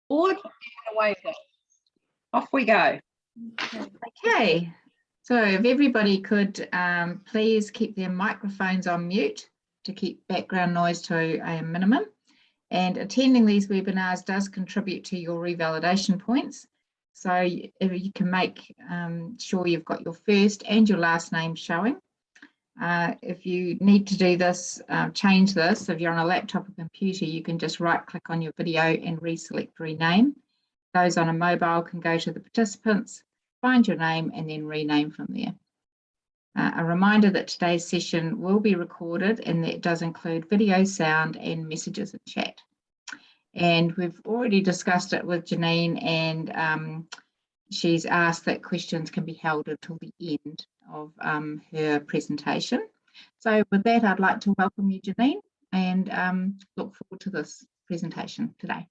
All away with it. Off we go. Okay, so if everybody could please keep their microphones on mute to keep background noise to a minimum. And attending these webinars does contribute to your revalidation points. So if you can make sure you've got your first and your last name showing. If you need to do this, change this, if you're on a laptop or computer, you can just right click on your video and reselect rename. Those on a mobile can go to the participants, find your name and then rename from there. A reminder that today's session will be recorded and that does include video, sound and messages in chat. And we've already discussed it with Janine, and she's asked that questions can be held until the end of her presentation. So with that, I'd like to welcome you, Janine, and look forward to this presentation today.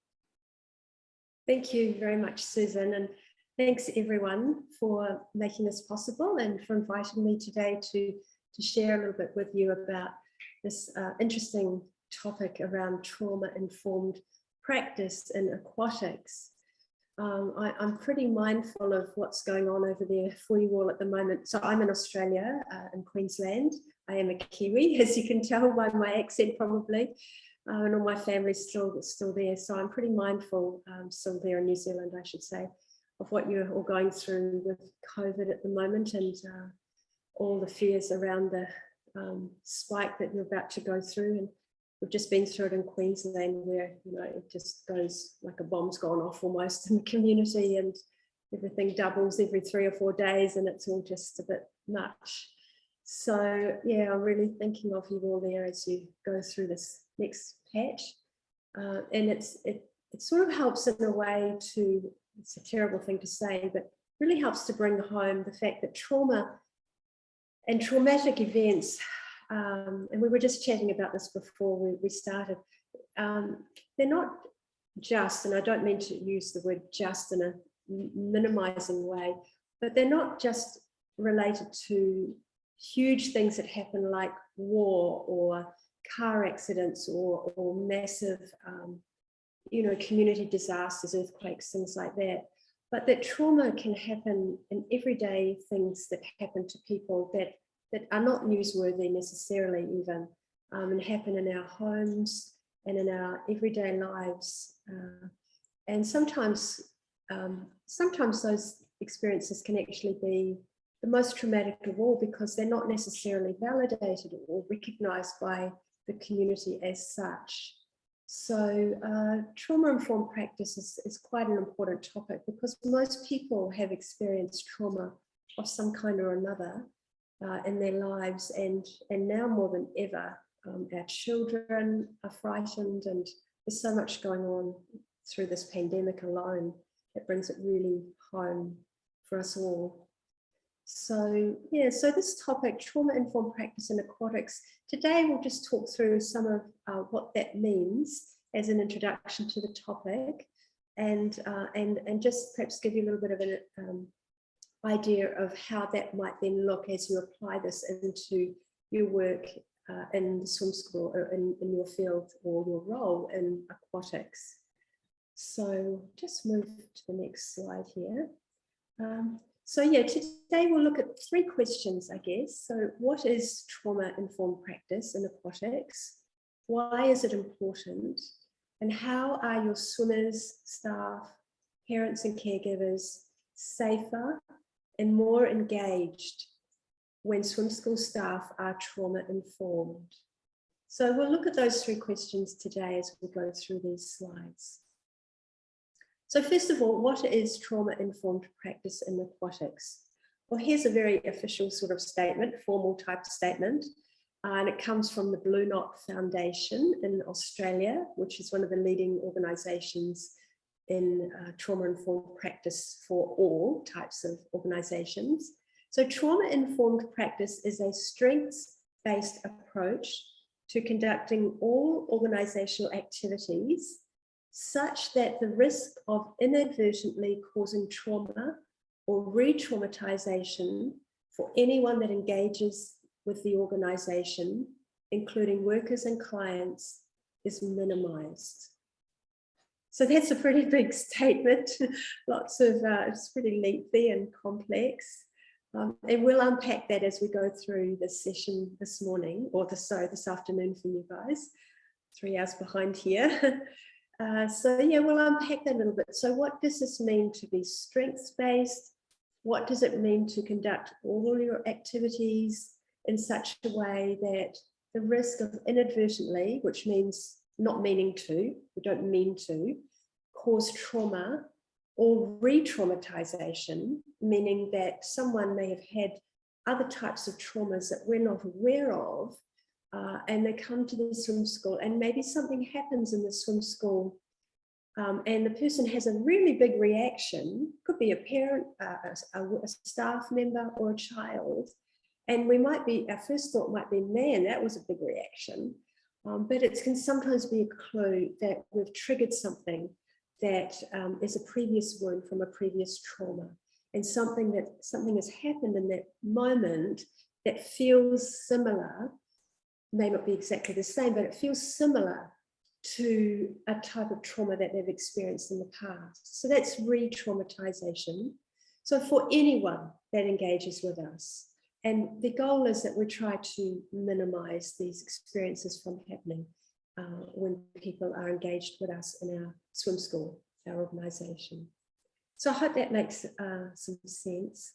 Thank you very much, Susan, and thanks everyone for making this possible and for inviting me today to share a little bit with you about this interesting topic around trauma-informed practice in aquatics. I'm pretty mindful of what's going on over there for you all at the moment. So I'm in Australia, in Queensland. I am a Kiwi, as you can tell by my accent probably, and all my family's still there. So I'm pretty mindful, still there in New Zealand, I should say, of what you're all going through with COVID at the moment and all the fears around the spike that you're about to go through. And we've just been through it in Queensland where, you know, it just goes like a bomb's gone off almost in the community and everything doubles every 3 or 4 days and it's all just a bit much. So yeah, I'm really thinking of you all there as you go through this next patch. And it sort of helps in a way to, it's a terrible thing to say, but really helps to bring home the fact that trauma and traumatic events, and we were just chatting about this before we started, they're not just, and I don't mean to use the word just in a minimizing way, but they're not just related to huge things that happen like war or car accidents or massive, you know, community disasters, earthquakes, things like that. But that trauma can happen in everyday things that happen to people that are not newsworthy necessarily even, and happen in our homes and in our everyday lives. And sometimes those experiences can actually be the most traumatic of all because they're not necessarily validated or recognized by the community as such. So trauma-informed practice is quite an important topic because most people have experienced trauma of some kind or another in their lives, and now more than ever, our children are frightened, and there's so much going on through this pandemic alone that brings it really home for us all. So yeah, so this topic, trauma-informed practice in aquatics, today we'll just talk through some of what that means as an introduction to the topic, and just perhaps give you a little bit of an idea of how that might then look as you apply this into your work in the swim school or in your field or your role in aquatics. So just move to the next slide here. So yeah, today we'll look at 3 questions, I guess. So what is trauma-informed practice in aquatics? Why is it important? And how are your swimmers, staff, parents and caregivers safer and more engaged when swim school staff are trauma-informed? So we'll look at those 3 questions today as we go through these slides. So first of all, what is trauma-informed practice in aquatics? Well, here's a very official sort of statement, formal type statement, and it comes from the Blue Knot Foundation in Australia, which is one of the leading organisations in trauma-informed practice for all types of organisations. So trauma-informed practice is a strengths-based approach to conducting all organisational activities such that the risk of inadvertently causing trauma or re-traumatization for anyone that engages with the organisation, including workers and clients, is minimized. So that's a pretty big statement. Lots of, it's pretty lengthy and complex. And we'll unpack that as we go through this session this morning, or this afternoon for you guys, 3 hours behind here. So yeah, we'll unpack that a little bit. So what does this mean to be strengths-based? What does it mean to conduct all your activities in such a way that the risk of inadvertently, which means not meaning to, we don't mean to, cause trauma or re-traumatization, meaning that someone may have had other types of traumas that we're not aware of, and they come to the swim school and maybe something happens in the swim school, and the person has a really big reaction, could be a parent, a staff member or a child, and our first thought might be, man, that was a big reaction. But it can sometimes be a clue that we've triggered something that is a previous wound from a previous trauma, and something has happened in that moment that feels similar, may not be exactly the same, but it feels similar to a type of trauma that they've experienced in the past. So that's re-traumatization. So for anyone that engages with us, and the goal is that we try to minimize these experiences from happening when people are engaged with us in our swim school, our organization. So I hope that makes some sense.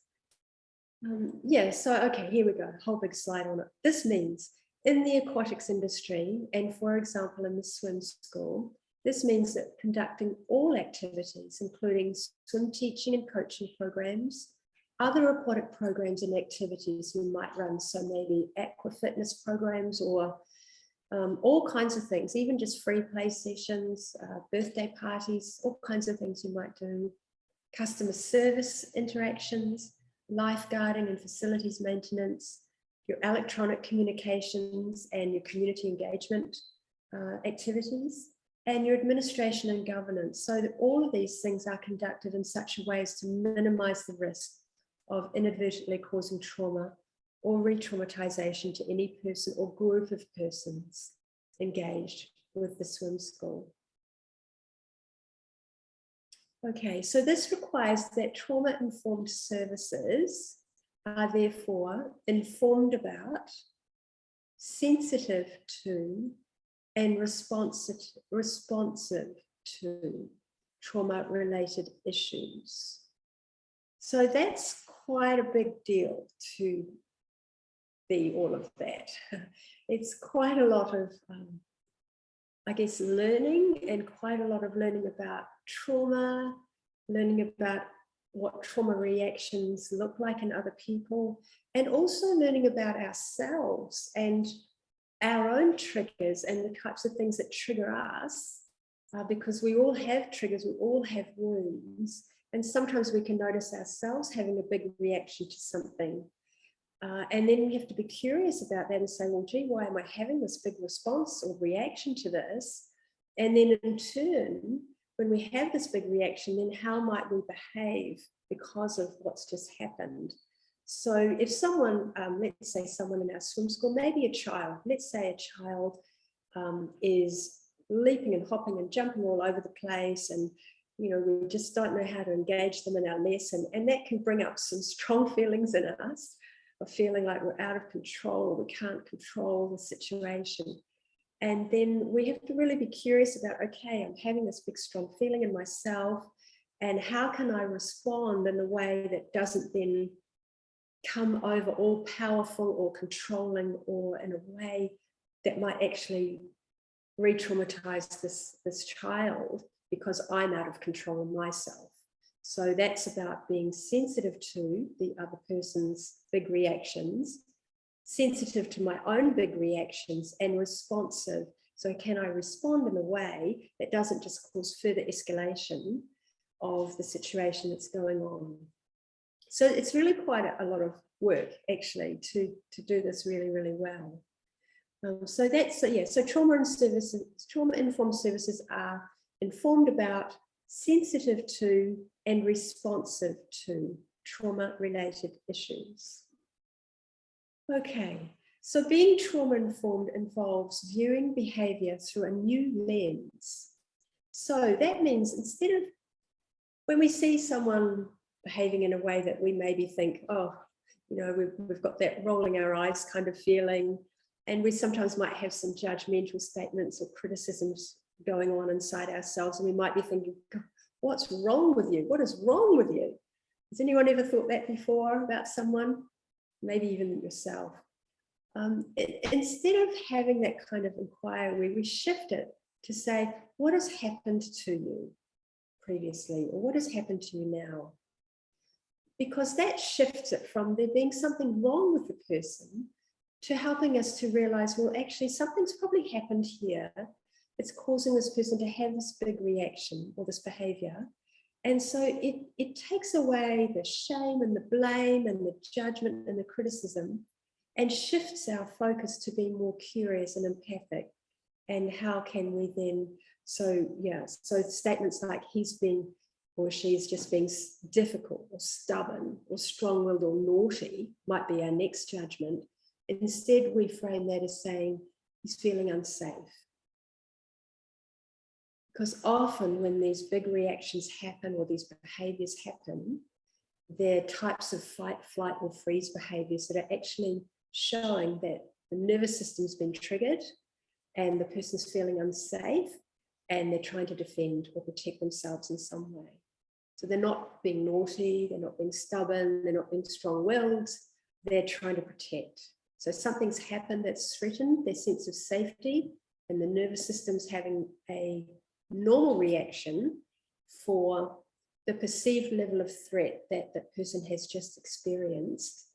Yeah, so okay, here we go, a whole big slide on it. This means in the aquatics industry, and for example, in the swim school, this means that conducting all activities, including swim teaching and coaching programs, other aquatic programs and activities you might run, so maybe aqua fitness programs or all kinds of things, even just free play sessions, birthday parties, all kinds of things you might do, customer service interactions, lifeguarding and facilities maintenance, your electronic communications and your community engagement activities, and your administration and governance, so that all of these things are conducted in such a way as to minimize the risk of inadvertently causing trauma or re-traumatization to any person or group of persons engaged with the swim school. Okay, so this requires that trauma-informed services are therefore informed about, sensitive to, and responsive to trauma-related issues. So that's quite a big deal to be all of that. It's quite a lot of, I guess, learning, and quite a lot of learning about trauma, learning about what trauma reactions look like in other people, and also learning about ourselves and our own triggers and the types of things that trigger us, because we all have triggers, we all have wounds, and sometimes we can notice ourselves having a big reaction to something. And then we have to be curious about that and say, well, gee, why am I having this big response or reaction to this? And then in turn, when we have this big reaction, then how might we behave because of what's just happened? So if someone, let's say someone in our swim school, maybe a child, let's say a child is leaping and hopping and jumping all over the place, and we just don't know how to engage them in our lesson, and that can bring up some strong feelings in us of feeling like we're out of control, or we can't control the situation. And then we have to really be curious about, okay, I'm having this big strong feeling in myself, and how can I respond in a way that doesn't then come over all powerful or controlling, or in a way that might actually re-traumatize this child because I'm out of control of myself. So that's about being sensitive to the other person's big reactions, sensitive to my own big reactions, and responsive. So can I respond in a way that doesn't just cause further escalation of the situation that's going on? So it's really quite a lot of work actually to do this really, really well. So that's, so trauma-informed services are informed about, sensitive to, and responsive to trauma-related issues. Okay, so being trauma-informed involves viewing behavior through a new lens. So that means instead of, when we see someone behaving in a way that we maybe think, oh, you know, we've got that rolling our eyes kind of feeling, and we sometimes might have some judgmental statements or criticisms going on inside ourselves, and we might be thinking, what's wrong with you? What is wrong with you? Has anyone ever thought that before about someone? Maybe even yourself. Instead of having that kind of inquiry, we shift it to say, what has happened to you previously, or what has happened to you now? Because that shifts it from there being something wrong with the person to helping us to realize, well, actually something's probably happened here. It's causing this person to have this big reaction or this behavior. And so it takes away the shame and the blame and the judgment and the criticism, and shifts our focus to being more curious and empathic. And how can we then, so statements like he's been or she's just being difficult or stubborn or strong-willed or naughty might be our next judgment. Instead, we frame that as saying he's feeling unsafe. Because often when these big reactions happen or these behaviors happen, they're types of fight, flight, or freeze behaviors that are actually showing that the nervous system's been triggered and the person's feeling unsafe, and they're trying to defend or protect themselves in some way. So they're not being naughty, they're not being stubborn, they're not being strong-willed, they're trying to protect. So something's happened that's threatened their sense of safety, and the nervous system's having a normal reaction for the perceived level of threat that that person has just experienced,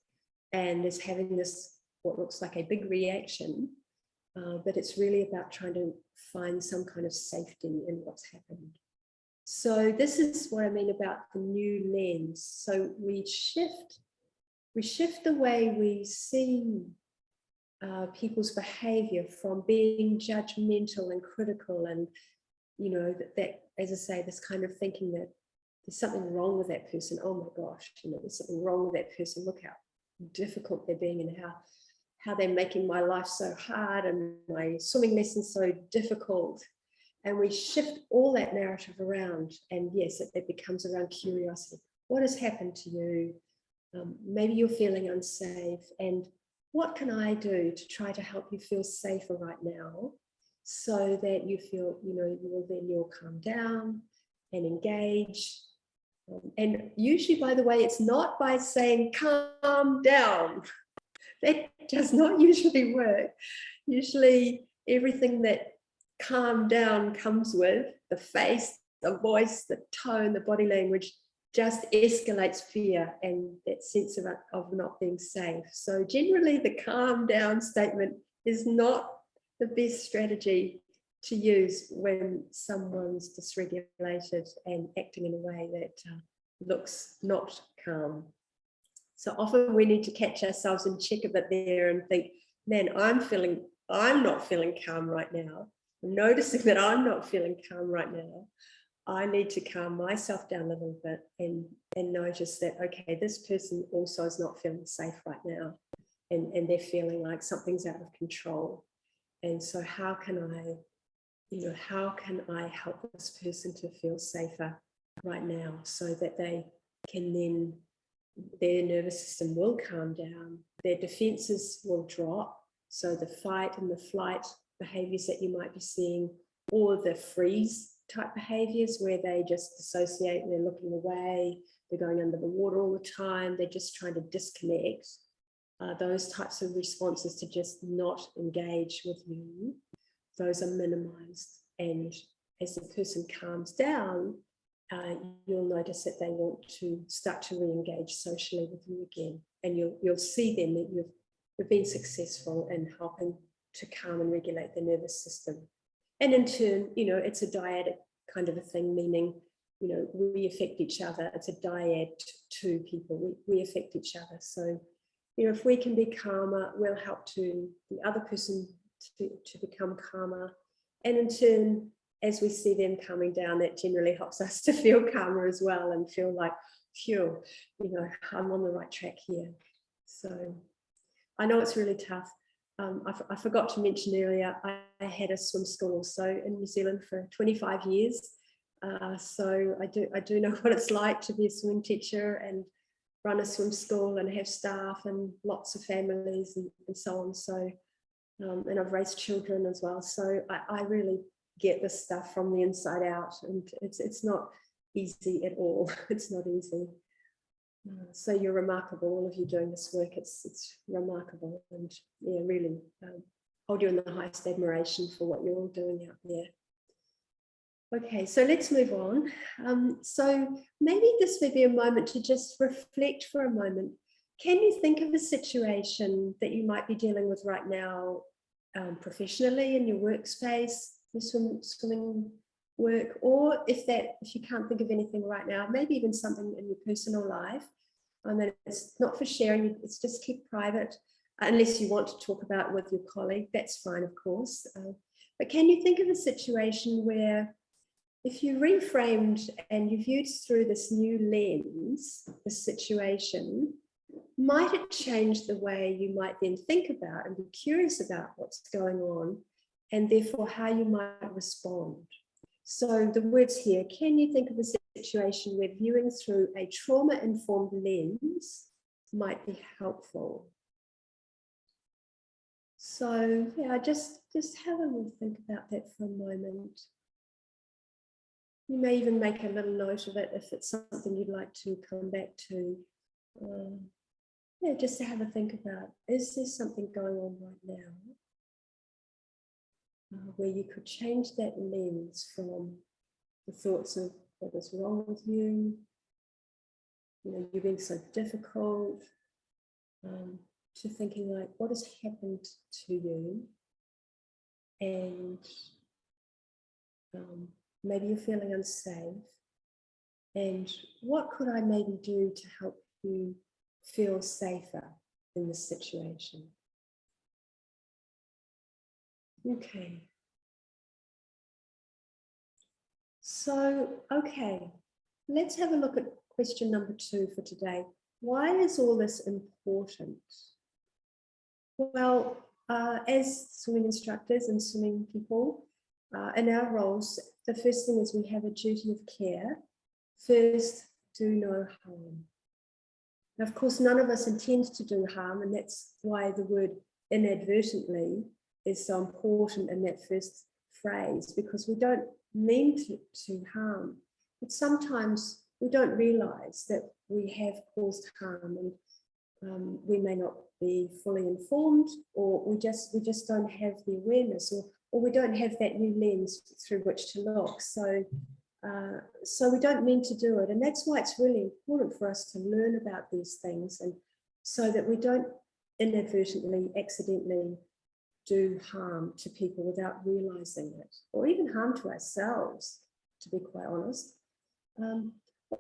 and is having this, what looks like a big reaction, but it's really about trying to find some kind of safety in what's happened. So this is what I mean about the new lens. So we shift the way we see people's behavior from being judgmental and critical, and you know that as I say, this kind of thinking that there's something wrong with that person. Oh my gosh, you know, there's something wrong with that person. Look how difficult they're being, and how they're making my life so hard and my swimming lessons so difficult. And we shift all that narrative around, and yes, it becomes around curiosity. What has happened to you? Maybe you're feeling unsafe, and what can I do to try to help you feel safer right now, so that you feel, you know, you'll calm down and engage. And usually, by the way, it's not by saying calm down. That does not usually work. Usually everything that calm down comes with, the face, the voice, the tone, the body language, just escalates fear and that sense of not being safe. So generally the calm down statement is not the best strategy to use when someone's dysregulated and acting in a way that looks not calm. So often we need to catch ourselves and check a bit there and think, man, I'm not feeling calm right now. I'm noticing that I'm not feeling calm right now. I need to calm myself down a little bit and notice that, okay, this person also is not feeling safe right now, and they're feeling like something's out of control. And so how can I help this person to feel safer right now, so that they can then, their nervous system will calm down, their defenses will drop. So the fight and the flight behaviors that you might be seeing, or the freeze type behaviors where they just dissociate and they're looking away, they're going under the water all the time, they're just trying to disconnect. Those types of responses to just not engage with you, those are minimized. And as the person calms down, you'll notice that they want to start to re-engage socially with you again. And you'll see then that you've been successful in helping to calm and regulate the nervous system. And in turn, you know, it's a dyadic kind of a thing, meaning, you know, we affect each other. It's a dyad to people. We affect each other. So, you know, if we can be calmer, we'll help to the other person to become calmer. And in turn, as we see them calming down, that generally helps us to feel calmer as well and feel like, phew, you know, I'm on the right track here. So I know it's really tough. I forgot to mention earlier, I had a swim school also in New Zealand for 25 years. So I do know what it's like to be a swim teacher and run a swim school and have staff and lots of families and so on. So, and I've raised children as well. So I really get this stuff from the inside out, and it's not easy at all. It's not easy. So you're remarkable, all of you doing this work. It's remarkable, and yeah, really hold you in the highest admiration for what you're all doing out there. Okay, so let's move on. So maybe this may be a moment to just reflect for a moment. Can you think of a situation that you might be dealing with right now, professionally in your workspace, your swimming work, or if you can't think of anything right now, maybe even something in your personal life. And then it's not for sharing, it's just keep private, unless you want to talk about it with your colleague, that's fine, of course. But can you think of a situation where if you reframed and you viewed through this new lens, the situation, might it change the way you might then think about and be curious about what's going on, and therefore how you might respond? So the words here, can you think of a situation where viewing through a trauma-informed lens might be helpful? So yeah, just have a little think about that for a moment. You may even make a little note of it if it's something you'd like to come back to. Yeah, just to have a think about, is there something going on right now where you could change that lens from the thoughts of what was wrong with you, you being so difficult, to thinking like, what has happened to you? And maybe you're feeling unsafe. And what could I maybe do to help you feel safer in this situation? Okay. So, okay, let's have a look at question number 2 for today. Why is all this important? Well, as swimming instructors and swimming people, in our roles, the first thing is we have a duty of care. First, do no harm. Now, of course, none of us intend to do harm, and that's why the word inadvertently is so important in that first phrase, because we don't mean to harm, but sometimes we don't realize that we have caused harm, and we may not be fully informed, or we just don't have the awareness, or we don't have that new lens through which to look. So we don't mean to do it, and that's why it's really important for us to learn about these things, and so that we don't inadvertently, accidentally do harm to people without realizing it, or even harm to ourselves, to be quite honest.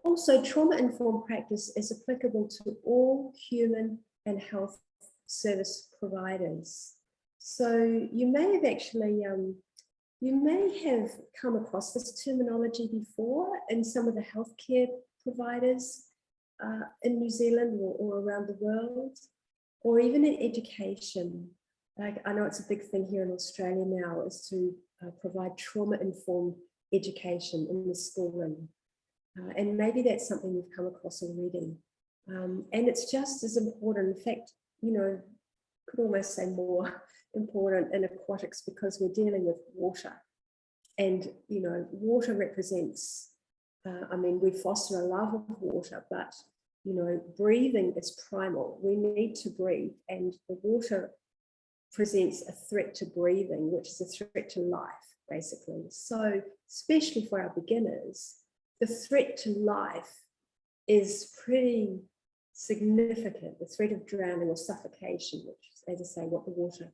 Also, trauma-informed practice is applicable to all human and health service providers. So you may have actually you may have come across this terminology before in some of the healthcare providers in New Zealand or around the world, or even in education. Like, I know it's a big thing here in Australia now, is to provide trauma-informed education in the schooling. And maybe that's something you've come across already. And it's just as important, in fact, could almost say more important in aquatics, because we're dealing with water. And, water represents, we foster a love of water, but, breathing is primal. We need to breathe, and the water presents a threat to breathing, which is a threat to life, basically. So, especially for our beginners, the threat to life is pretty significant, the threat of drowning or suffocation, which is, as I say, what the water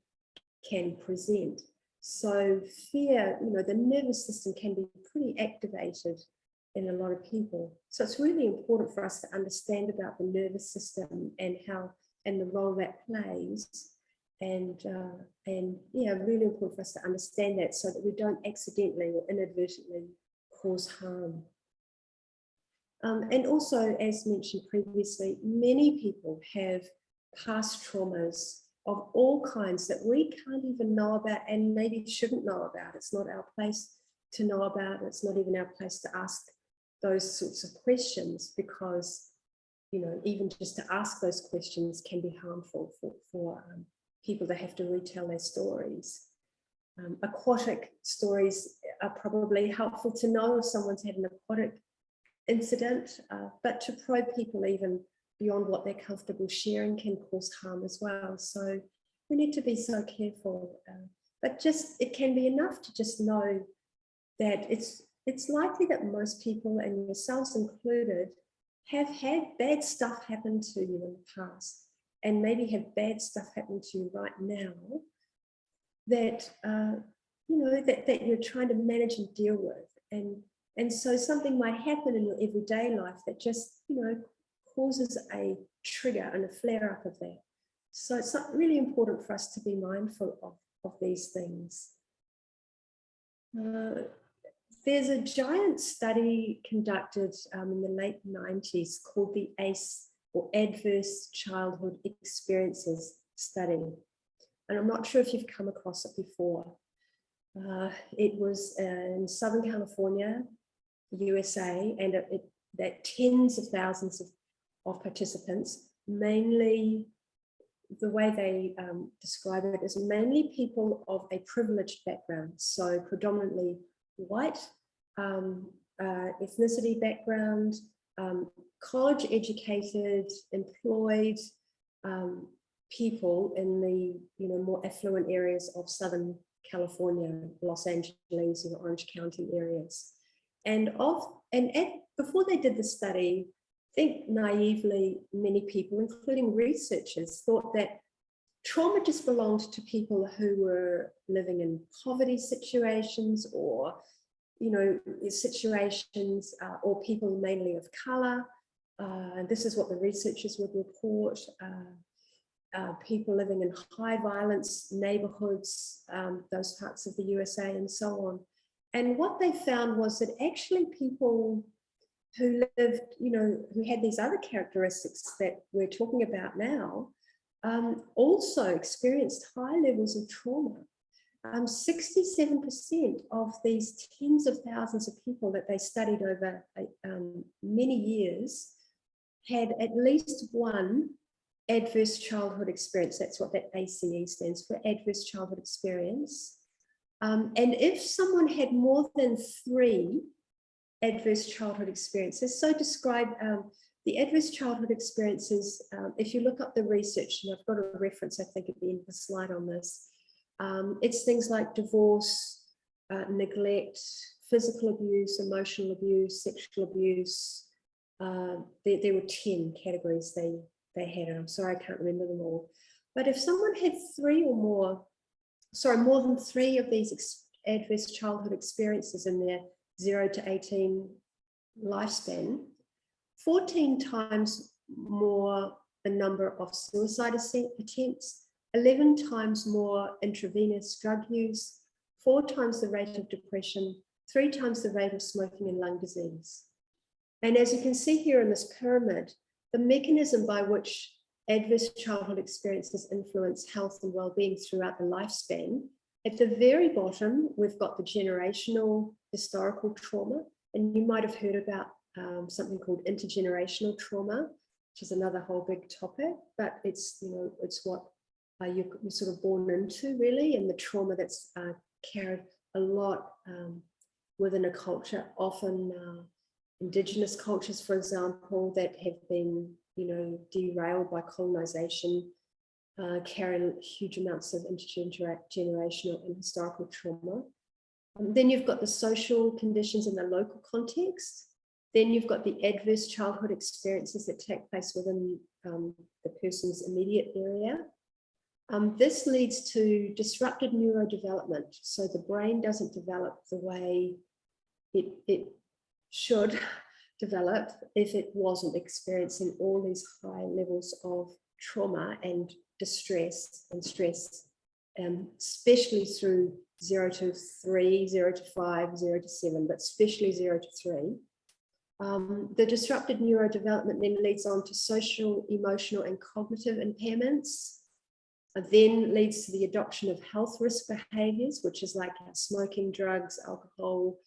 can present. So fear, the nervous system can be pretty activated in a lot of people. So it's really important for us to understand about the nervous system and the role that plays. And yeah, really important for us to understand that, so that we don't accidentally or inadvertently cause harm. And also, as mentioned previously, many people have past traumas of all kinds that we can't even know about and maybe shouldn't know about. It's not our place to know about. It's not even our place to ask those sorts of questions, because, you know, even just to ask those questions can be harmful for people that have to retell their stories. Aquatic stories are probably helpful to know if someone's had an aquatic incident, but to probe people even beyond what they're comfortable sharing can cause harm as well. So we need to be so careful, but just it can be enough to just know that it's likely that most people, and yourselves included, have had bad stuff happen to you in the past, and maybe have bad stuff happen to you right now that you know that you're trying to manage and deal with, and so something might happen in your everyday life that just, you know, causes a trigger and a flare up of that. So it's really important for us to be mindful of these things. There's a giant study conducted in the late 90s called the ACE, or Adverse Childhood Experiences Study. And I'm not sure if you've come across it before. It was in Southern California, USA, and that tens of thousands of participants, mainly the way they describe it is mainly people of a privileged background, so predominantly white, ethnicity background, college educated, employed people in the, you know, more affluent areas of Southern California, Los Angeles, you know, Orange County areas. And before they did the study, I think naively many people, including researchers, thought that trauma just belonged to people who were living in poverty situations, or, you know, situations, or people mainly of color. This is what the researchers would report. People living in high violence neighborhoods, those parts of the USA and so on. And what they found was that actually people who lived, you know, who had these other characteristics that we're talking about now, also experienced high levels of trauma. 67% of these tens of thousands of people that they studied over many years had at least one adverse childhood experience. That's what that ACE stands for, adverse childhood experience. And if someone had more than 3 adverse childhood experiences, so describe the adverse childhood experiences, if you look up the research, and I've got a reference, I think, at the end of the slide on this, it's things like divorce, neglect, physical abuse, emotional abuse, sexual abuse. There were 10 categories they had, and I'm sorry I can't remember them all. But if someone had more than 3 of these adverse childhood experiences in their 0 to 18 lifespan, 14 times more the number of suicide attempts, 11 times more intravenous drug use, 4 times the rate of depression, 3 times the rate of smoking and lung disease. And as you can see here in this pyramid, the mechanism by which adverse childhood experiences influence health and well-being throughout the lifespan, at the very bottom, we've got the generational historical trauma, and you might have heard about something called intergenerational trauma, which is another whole big topic, but it's, you know, it's what you're sort of born into, really, and the trauma that's carried a lot within a culture, often Indigenous cultures, for example, that have been, you know, derailed by colonization, carry huge amounts of intergenerational and historical trauma. Then you've got the social conditions in the local context. Then you've got the adverse childhood experiences that take place within the person's immediate area. This leads to disrupted neurodevelopment. So the brain doesn't develop the way it should develop if it wasn't experiencing all these high levels of trauma and distress and stress, especially through 0 to 3, 0 to 5, 0 to 7, but especially 0 to 3. The disrupted neurodevelopment then leads on to social, emotional, and cognitive impairments. then leads to the adoption of health risk behaviours, which is like smoking, drugs, alcohol,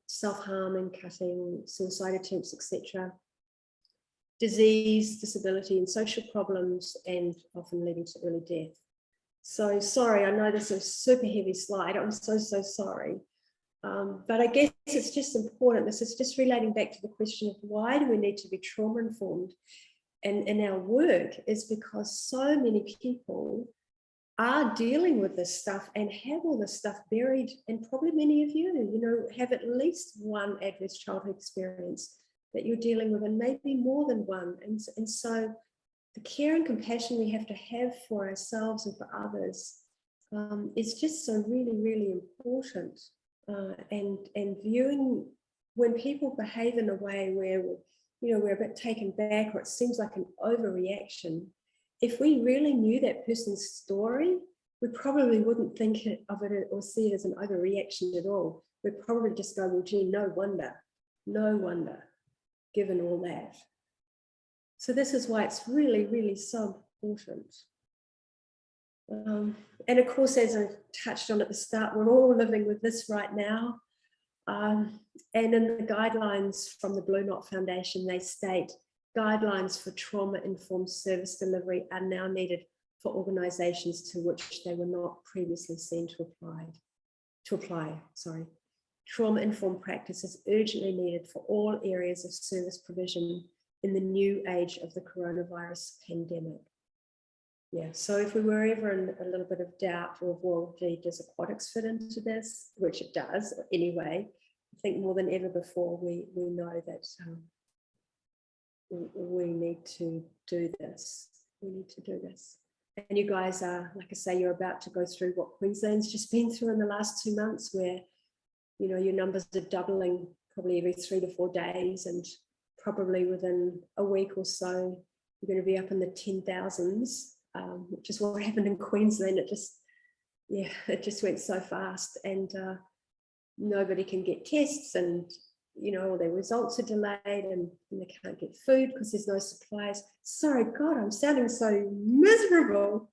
self-harming, cutting, suicide attempts, etc. Disease, disability, and social problems, and often leading to early death. So sorry, I know this is a super heavy slide. I'm so sorry. But I guess it's just important. This is just relating back to the question of why do we need to be trauma informed in our work, is because so many people are dealing with this stuff and have all this stuff buried, and probably many of you, have at least one adverse childhood experience that you're dealing with, and maybe more than one. And so the care and compassion we have to have for ourselves and for others is just so really, really important. And viewing when people behave in a way where we're a bit taken back, or it seems like an overreaction, if we really knew that person's story, we probably wouldn't think of it or see it as an overreaction at all. We'd probably just go, well, gee, no wonder, given all that. So this is why it's really, really so important. And of course, as I touched on at the start, we're all living with this right now. And in the guidelines from the Blue Knot Foundation, they state guidelines for trauma-informed service delivery are now needed for organisations to which they were not previously seen to apply. Trauma-informed practice is urgently needed for all areas of service provision in the new age of the coronavirus pandemic. Yeah, so if we were ever in a little bit of doubt of, well, gee, does aquatics fit into this? Which it does anyway. I think more than ever before, we know that we need to do this. And you guys are, like I say, you're about to go through what Queensland's just been through in the last 2 months, where, your numbers are doubling probably every 3 to 4 days, and probably within a week or so, you're going to be up in the 10,000s, which is what happened in Queensland. It just went so fast, and nobody can get tests, and all their results are delayed, and they can't get food because there's no supplies. Sorry, God, I'm sounding so miserable.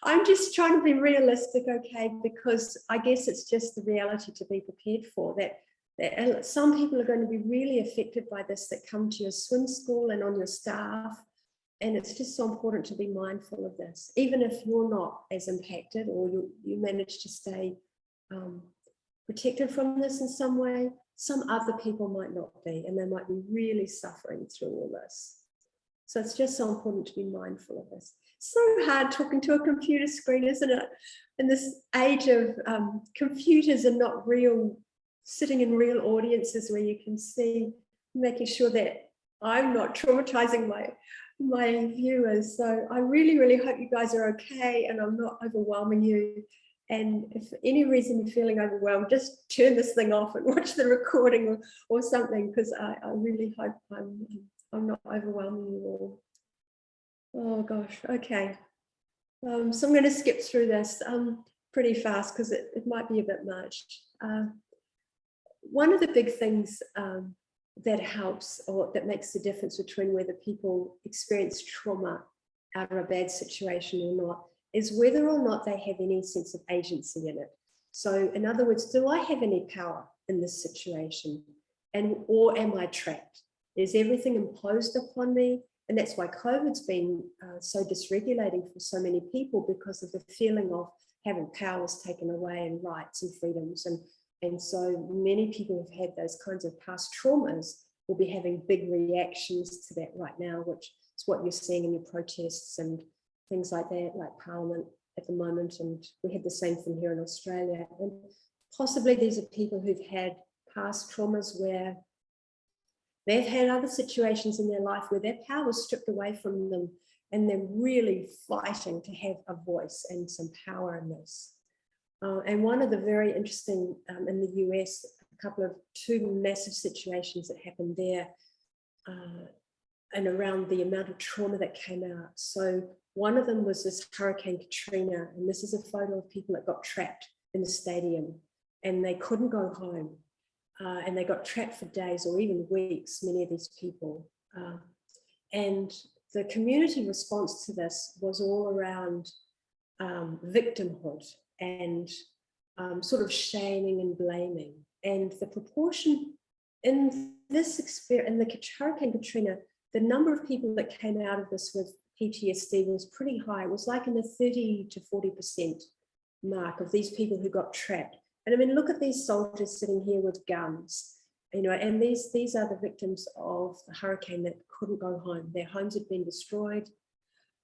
I'm just trying to be realistic, okay, because I guess it's just the reality to be prepared for, that some people are going to be really affected by this, that come to your swim school and on your staff. And it's just so important to be mindful of this, even if you're not as impacted, or you manage to stay protected from this in some way. Some other people might not be, and they might be really suffering through all this. So it's just so important to be mindful of this. So hard talking to a computer screen, isn't it? In this age of computers and not sitting in real audiences where you can see, making sure that I'm not traumatizing my viewers. So I really, really hope you guys are okay and I'm not overwhelming you. And if for any reason you're feeling overwhelmed, just turn this thing off and watch the recording or something, because I really hope I'm not overwhelming you all. Oh gosh, okay. So I'm going to skip through this pretty fast because it might be a bit much. One of the big things that helps, or that makes the difference between whether people experience trauma out of a bad situation or not, is whether or not they have any sense of agency in it. So in other words, do I have any power in this situation? Or am I trapped? Is everything imposed upon me? And that's why COVID's been so dysregulating for so many people, because of the feeling of having powers taken away and rights and freedoms. And so many people who've had those kinds of past traumas will be having big reactions to that right now, which is what you're seeing in your protests and things like that, like Parliament at the moment. And we had the same thing here in Australia. And possibly these are people who've had past traumas where they've had other situations in their life where their power was stripped away from them, and they're really fighting to have a voice and some power in this. And one of the very interesting, in the US, two massive situations that happened there, and around the amount of trauma that came out. So one of them was this Hurricane Katrina, and this is a photo of people that got trapped in the stadium and they couldn't go home. And they got trapped for days or even weeks, many of these people. And the community response to this was all around victimhood and sort of shaming and blaming. And the proportion in this experience, in the Hurricane Katrina, the number of people that came out of this with PTSD was pretty high. It was like in the 30 to 40% mark of these people who got trapped. And I mean, look at these soldiers sitting here with guns, you know, and these are the victims of the hurricane that couldn't go home. Their homes had been destroyed.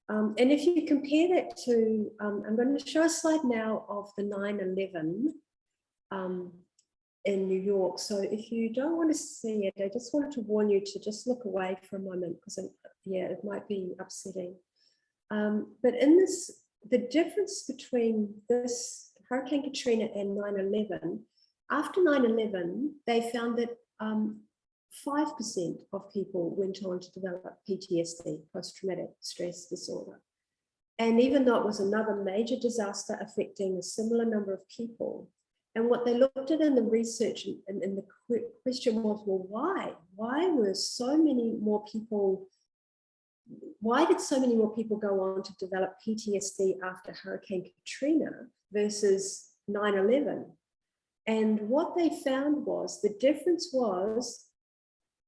And if you compare that to, I'm going to show a slide now of the 9/11 in New York. So if you don't want to see it, I just wanted to warn you to just look away for a moment, because yeah, it might be upsetting. But in this, the difference between this Hurricane Katrina and 9/11, after 9/11, they found that 5% of people went on to develop PTSD, post-traumatic stress disorder. And even though it was another major disaster affecting a similar number of people, and what they looked at in the research and the question was, well, why? Why were so many more people, why did so many more people go on to develop PTSD after Hurricane Katrina versus 9/11? And what they found was the difference was,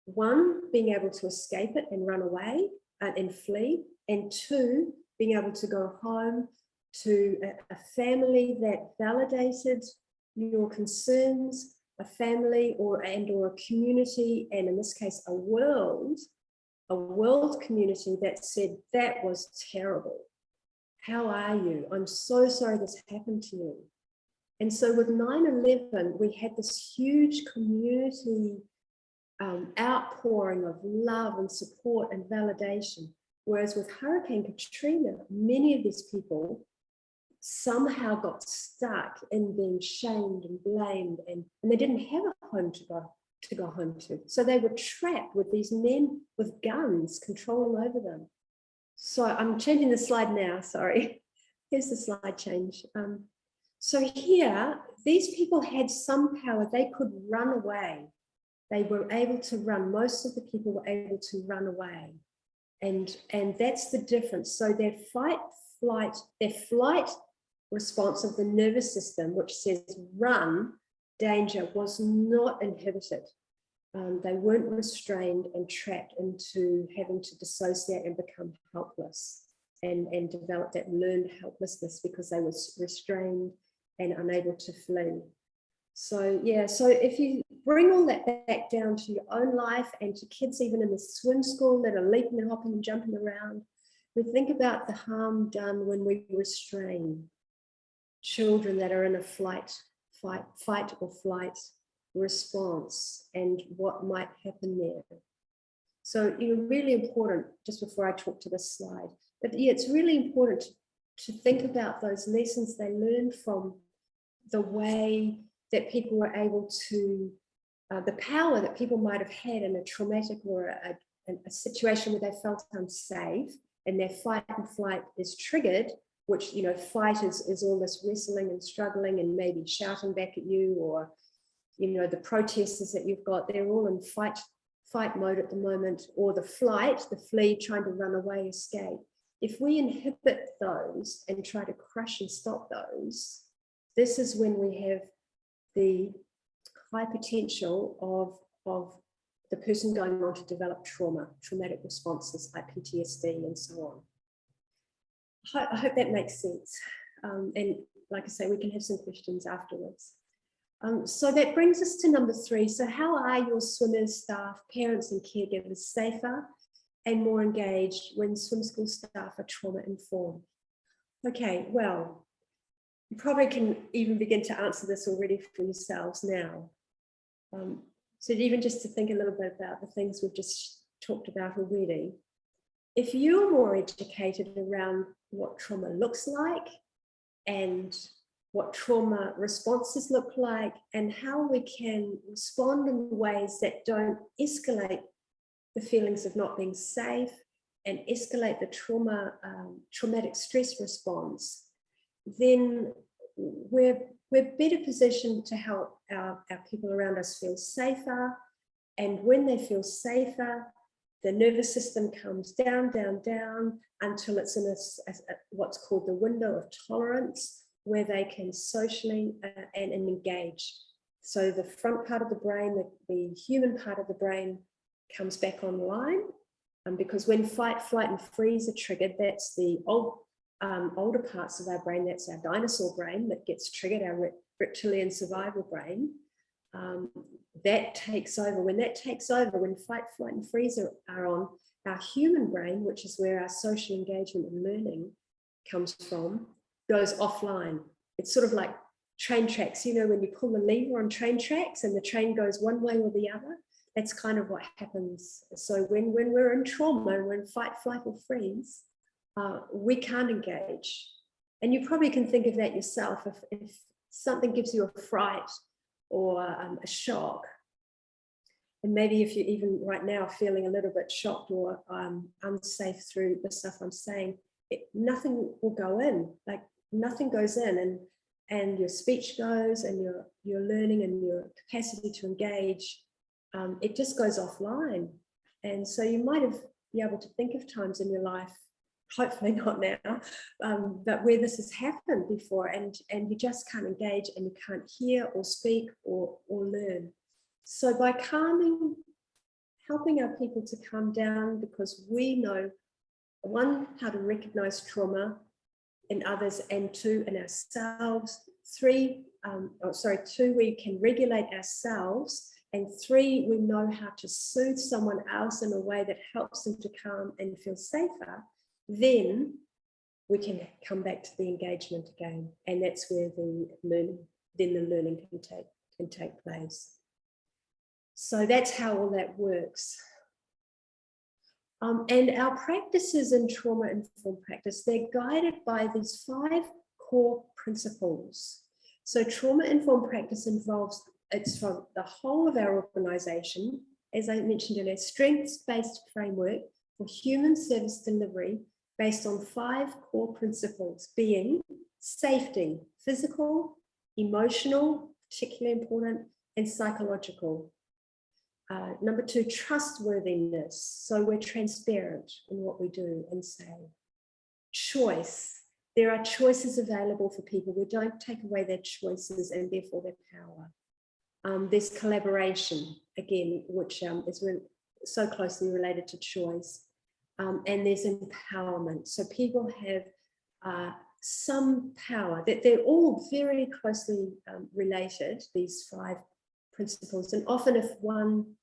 one, being able to escape it and run away and flee, and two, being able to go home to a family that validated your concerns, a family or a community, and in this case, a world community that said, that was terrible. How are you? I'm so sorry this happened to you. And so with 9/11, we had this huge community outpouring of love and support and validation. Whereas with Hurricane Katrina, many of these people somehow got stuck in being shamed and blamed, and they didn't have a home to go home to. So they were trapped with these men with guns controlling over them. So I'm changing the slide now, sorry. Here's the slide change. So here, these people had some power. They could run away. They were able to run. Most of the people were able to run away. And that's the difference. So their flight response of the nervous system, which says run, danger, was not inhibited. They weren't restrained and trapped into having to dissociate and become helpless and develop that learned helplessness because they were restrained and unable to flee. So yeah, so if you bring all that back down to your own life and to kids even in the swim school that are leaping and hopping and jumping around, we think about the harm done when we restrain children that are in a fight or flight response and what might happen there. So, you know, really important, just before I talk to this slide, but yeah, it's really important to think about those lessons they learned from the way that people were able to, the power that people might have had in a traumatic or a situation where they felt unsafe, and their fight and flight is triggered, which, you know, fight is all this wrestling and struggling and maybe shouting back at you, or, you know, the protesters that you've got, they're all in fight mode at the moment, or the flight, the flee, trying to run away, escape. If we inhibit those and try to crush and stop those, this is when we have the high potential of the person going on to develop traumatic responses like PTSD and so on. I hope that makes sense. And like I say, we can have some questions afterwards. So that brings us to number 3. So how are your swimmers, staff, parents and caregivers safer and more engaged when swim school staff are trauma informed? Okay, well, you probably can even begin to answer this already for yourselves now. So even just to think a little bit about the things we've just talked about already, if you're more educated around what trauma looks like and what trauma responses look like and how we can respond in ways that don't escalate the feelings of not being safe and escalate the traumatic stress response, then we're better positioned to help our people around us feel safer. And when they feel safer, the nervous system comes down, down, down until it's in what's called the window of tolerance, where they can socially and engage. So the front part of the brain, the human part of the brain, comes back online. Because when fight, flight, and freeze are triggered, that's the older parts of our brain, that's our dinosaur brain that gets triggered, our reptilian survival brain. That takes over. When that takes over, when fight, flight, and freeze are on, our human brain, which is where our social engagement and learning comes from, goes offline. It's sort of like train tracks. You know, when you pull the lever on train tracks and the train goes one way or the other, that's kind of what happens. So when we're in trauma, when fight, flight, or freeze, we can't engage. And you probably can think of that yourself. If something gives you a fright or a shock, and maybe if you're even right now feeling a little bit shocked or unsafe through the stuff I'm saying, nothing will go in, like nothing goes in, and your speech goes, and your learning and your capacity to engage, it just goes offline. And so you might be able to think of times in your life, hopefully not now, but where this has happened before, and you just can't engage, and you can't hear or speak or learn. So by helping our people to calm down, because we know, one, how to recognize trauma in others, and two, in ourselves. Two, we can regulate ourselves, and three, we know how to soothe someone else in a way that helps them to calm and feel safer. Then we can come back to the engagement again, and that's where the learning can take place. So that's how all that works. And our practices in trauma-informed practice, they're guided by these 5 core principles. So trauma-informed practice it's from the whole of our organisation, as I mentioned earlier, strengths-based framework for human service delivery based on 5 core principles, being safety, physical, emotional, particularly important, and psychological. Number 2, trustworthiness. So we're transparent in what we do and say. Choice. There are choices available for people. We don't take away their choices and therefore their power. There's collaboration, again, which is really so closely related to choice. And there's empowerment. So people have some power. They're all very closely related, these 5 principles. And often if one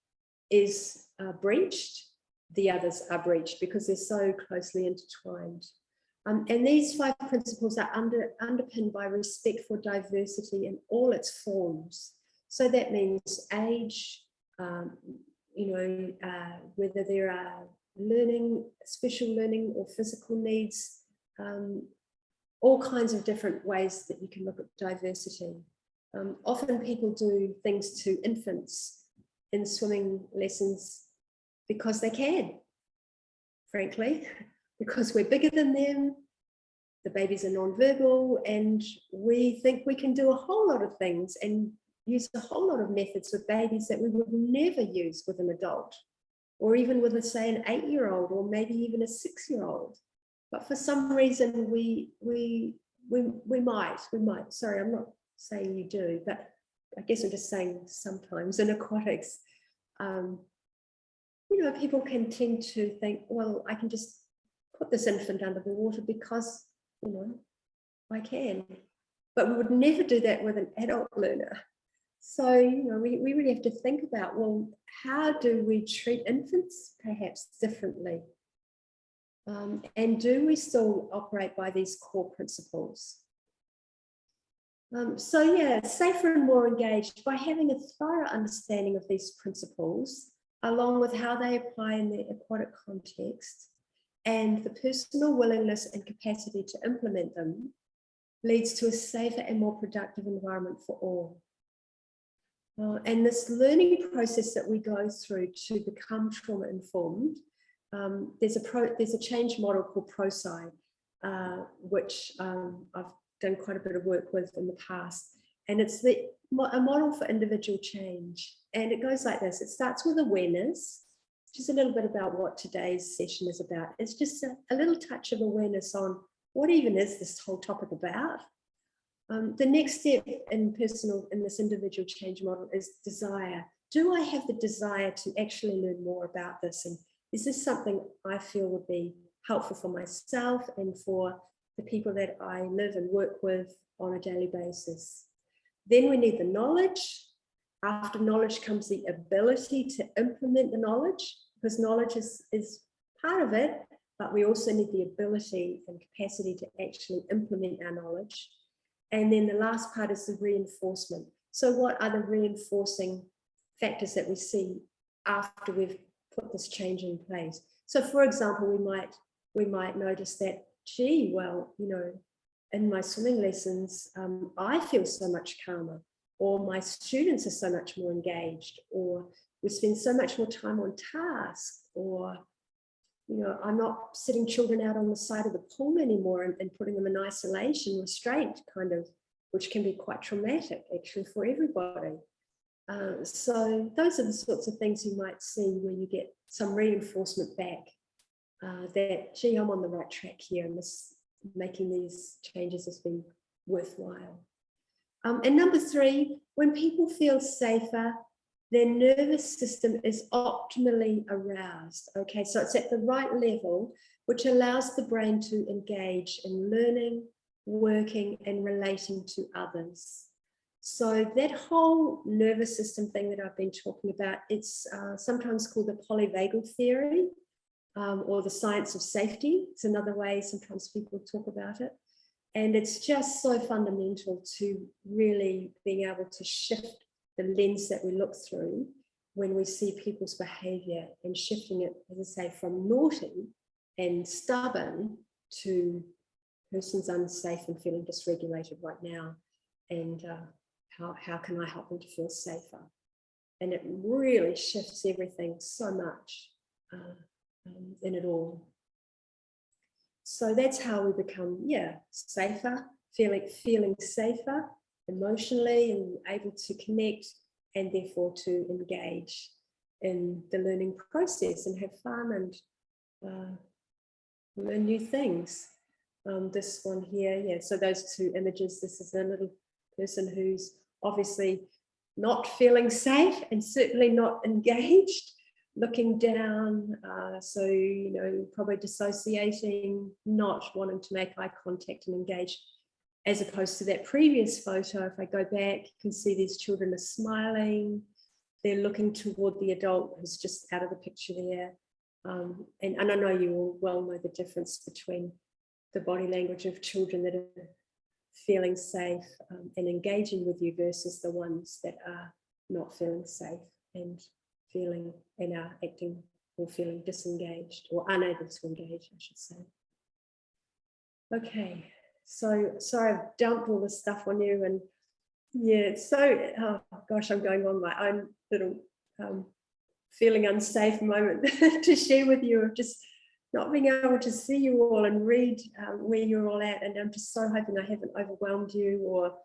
is breached, the others are breached because they're so closely intertwined. And these 5 principles are underpinned by respect for diversity in all its forms. So that means age, whether there are special learning or physical needs, all kinds of different ways that you can look at diversity. Often people do things to infants in swimming lessons because they can, frankly, because we're bigger than them, the babies are non-verbal, and we think we can do a whole lot of things and use a whole lot of methods with babies that we would never use with an adult, or even with, say, an 8-year-old, or maybe even a 6-year-old. But for some reason, we might. Sorry, I'm not saying you do, but I guess I'm just saying sometimes in aquatics, people can tend to think, well, I can just put this infant under the water because, I can. But we would never do that with an adult learner. So, we really have to think about, well, how do we treat infants perhaps differently? And do we still operate by these core principles? Safer and more engaged by having a thorough understanding of these principles, along with how they apply in the aquatic context, and the personal willingness and capacity to implement them, leads to a safer and more productive environment for all. And this learning process that we go through to become trauma-informed, there's a change model called ProSci, which I've done quite a bit of work with in the past. And it's a model for individual change. And it goes like this. It starts with awareness. just a little bit about what today's session is about. It's just a little touch of awareness on what even is this whole topic about. The next step in this individual change model is desire. Do I have the desire to actually learn more about this? And is this something I feel would be helpful for myself and for the people that I live and work with on a daily basis? Then we need the knowledge. After knowledge comes the ability to implement the knowledge, because knowledge is part of it, but we also need the ability and capacity to actually implement our knowledge. And then the last part is the reinforcement. So what are the reinforcing factors that we see after we've put this change in place? So for example, we might notice that, gee, well, you know, in my swimming lessons, I feel so much calmer, or my students are so much more engaged, or we spend so much more time on task, or, you know, I'm not sitting children out on the side of the pool anymore and putting them in isolation, restraint kind of, which can be quite traumatic actually for everybody. So those are the sorts of things you might see where you get some reinforcement back that, gee, I'm on the right track here, and this making these changes has been worthwhile. And number 3, when people feel safer, their nervous system is optimally aroused. Okay, so it's at the right level, which allows the brain to engage in learning, working, and relating to others. So that whole nervous system thing that I've been talking about, it's sometimes called the polyvagal theory, or the science of safety. It's another way sometimes people talk about it. And it's just so fundamental to really being able to shift the lens that we look through when we see people's behavior, and shifting it, as I say, from naughty and stubborn to person's unsafe and feeling dysregulated right now. And how can I help them to feel safer? And it really shifts everything so much in it all. So that's how we become, safer, feeling safer emotionally, and able to connect, and therefore to engage in the learning process and have fun and learn new things. This one here, so those 2 images, this is a little person who's obviously not feeling safe and certainly not engaged, looking down, so, you know, probably dissociating, not wanting to make eye contact and engage, as opposed to that previous photo. If I go back, you can see these children are smiling, they're looking toward the adult who's just out of the picture there. And I know you all well know the difference between the body language of children that are feeling safe and engaging with you versus the ones that are not feeling safe and feeling and are acting or feeling disengaged or unable to engage, I should say. Okay, so sorry I've dumped all this stuff on you, and oh gosh, I'm going on my own little feeling unsafe moment to share with you, of just not being able to see you all and read where you're all at. And I'm just so hoping I haven't overwhelmed you or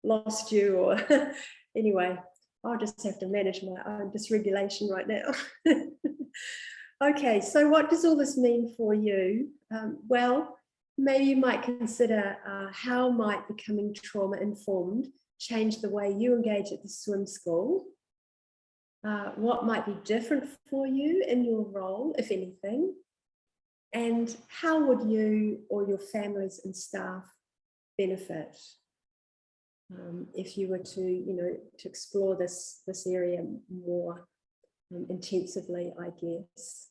lost you, or anyway, I'll just have to manage my own dysregulation right now. Okay, so what does all this mean for you? Well, maybe you might consider how might becoming trauma informed change the way you engage at the swim school? What might be different for you in your role, if anything? And how would you or your families and staff benefit if you were to, to explore this area more intensively, I guess?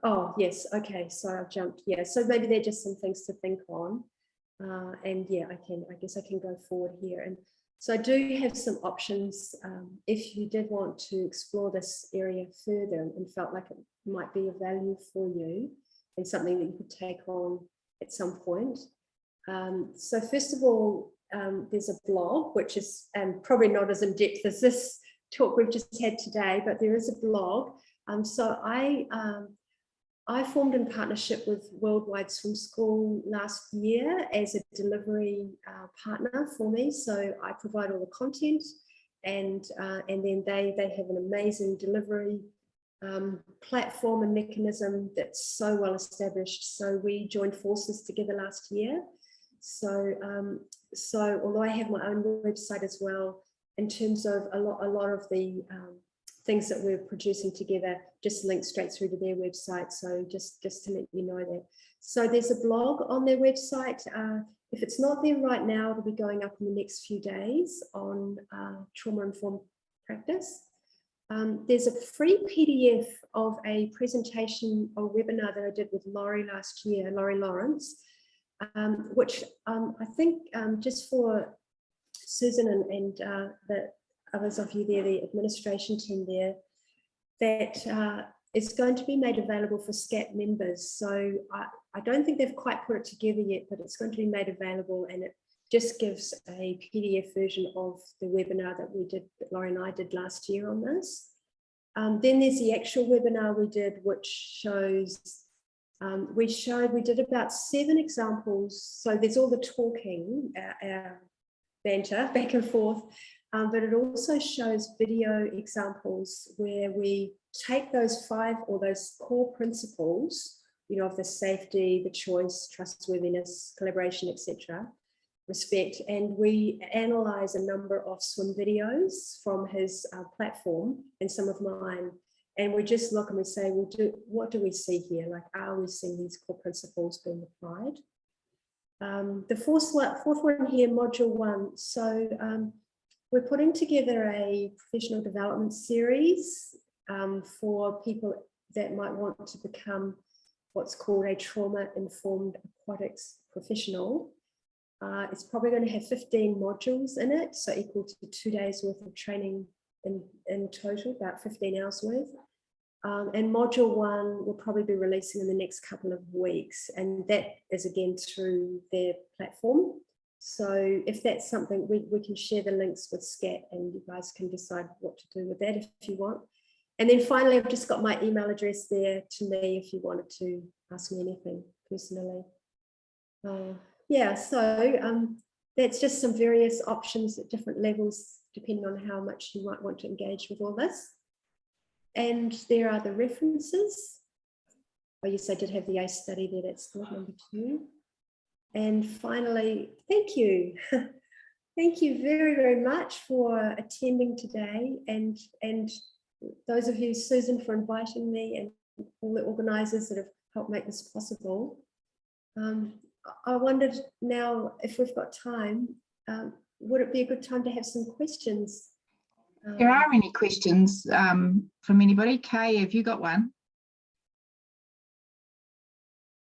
Oh, yes. Okay. So I've jumped. Yeah. So maybe they're just some things to think on. And yeah, I guess I can go forward here. And so I do have some options if you did want to explore this area further and felt like it might be of value for you and something that you could take on at some point. So first of all, there's a blog, which is probably not as in-depth as this talk we've just had today, but there is a blog. So I formed in partnership with Worldwide Swim School last year as a delivery partner for me. So I provide all the content, and then they have an amazing delivery platform and mechanism that's so well established. So we joined forces together last year. So although I have my own website as well, in terms of a lot of the things that we're producing together just link straight through to their website. So just to let you know that. So there's a blog on their website. If it's not there right now, it'll be going up in the next few days on trauma-informed practice. There's a free PDF of a presentation or webinar that I did with Laurie last year, Laurie Lawrence, which I think just for Susan and the others of you there, the administration team there, that is going to be made available for SCAT members. So I don't think they've quite put it together yet, but it's going to be made available, and it just gives a PDF version of the webinar that that Laurie and I did last year on this. Then there's the actual webinar we did, which shows, we did about 7 examples. So there's all the talking, banter back and forth, but it also shows video examples where we take those 5 or those core principles, you know, of the safety, the choice, trustworthiness, collaboration, etc., respect, and we analyze a number of swim videos from his platform and some of mine, and we just look and we say, well, what do we see here? Like, are we seeing these core principles being applied? The fourth one here, module 1. So we're putting together a professional development series for people that might want to become what's called a trauma-informed aquatics professional. It's probably going to have 15 modules in it, so equal to 2 days worth of training in total, about 15 hours worth. And module 1 will probably be releasing in the next couple of weeks, and that is again through their platform. So if that's something, we can share the links with SCAT, and you guys can decide what to do with that if you want. And then finally, I've just got my email address there to me if you wanted to ask me anything personally. Yeah, so that's just some various options at different levels, depending on how much you might want to engage with all this. And there are the references. Oh, yes, I did have the ACE study there, that's good, number 2. And finally, thank you. Thank you very, very much for attending today, and those of you, Susan, for inviting me, and all the organisers that have helped make this possible. I wondered now if we've got time, would it be a good time to have some questions? If there are any questions from anybody? Kay, have you got one?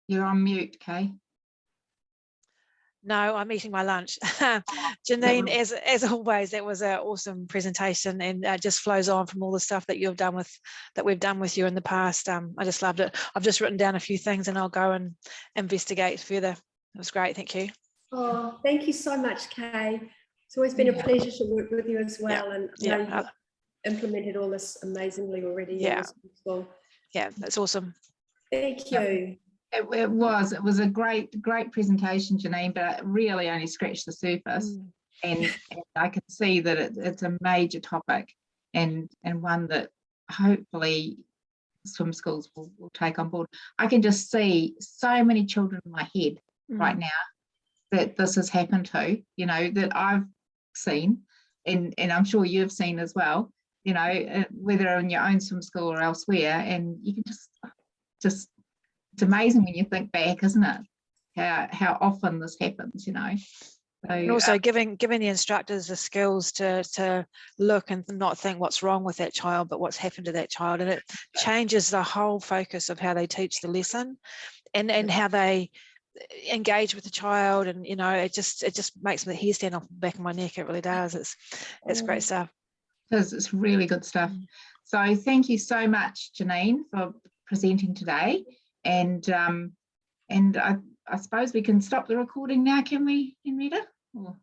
You're on mute, Kay. No, I'm eating my lunch. Janine, as always, that was an awesome presentation, and just flows on from all the stuff that we've done with you in the past. I just loved it. I've just written down a few things, and I'll go and investigate further. It was great. Thank you. Oh, thank you so much, Kay. It's always been a pleasure to work with you as well, and you've implemented all this amazingly already. Yeah, that's awesome. Thank you. It was a great presentation, Janine, but it really only scratched the surface. And I can see that it's a major topic, and one that hopefully swim schools will take on board. I can just see so many children in my head right now that this has happened to, you know, that I've seen, and I'm sure you've seen as well, you know, whether in your own swim school or elsewhere, and you can just it's amazing when you think back, isn't it? How often this happens, you know. So, and also giving the instructors the skills to look and not think what's wrong with that child, but what's happened to that child, and it changes the whole focus of how they teach the lesson, and how they engage with the child, and you know, it just makes my hair stand off the back of my neck. It really does. It's great stuff. It's really good stuff. So thank you so much, Janine, for presenting today. And I suppose we can stop the recording now, can we, Henrietta? Or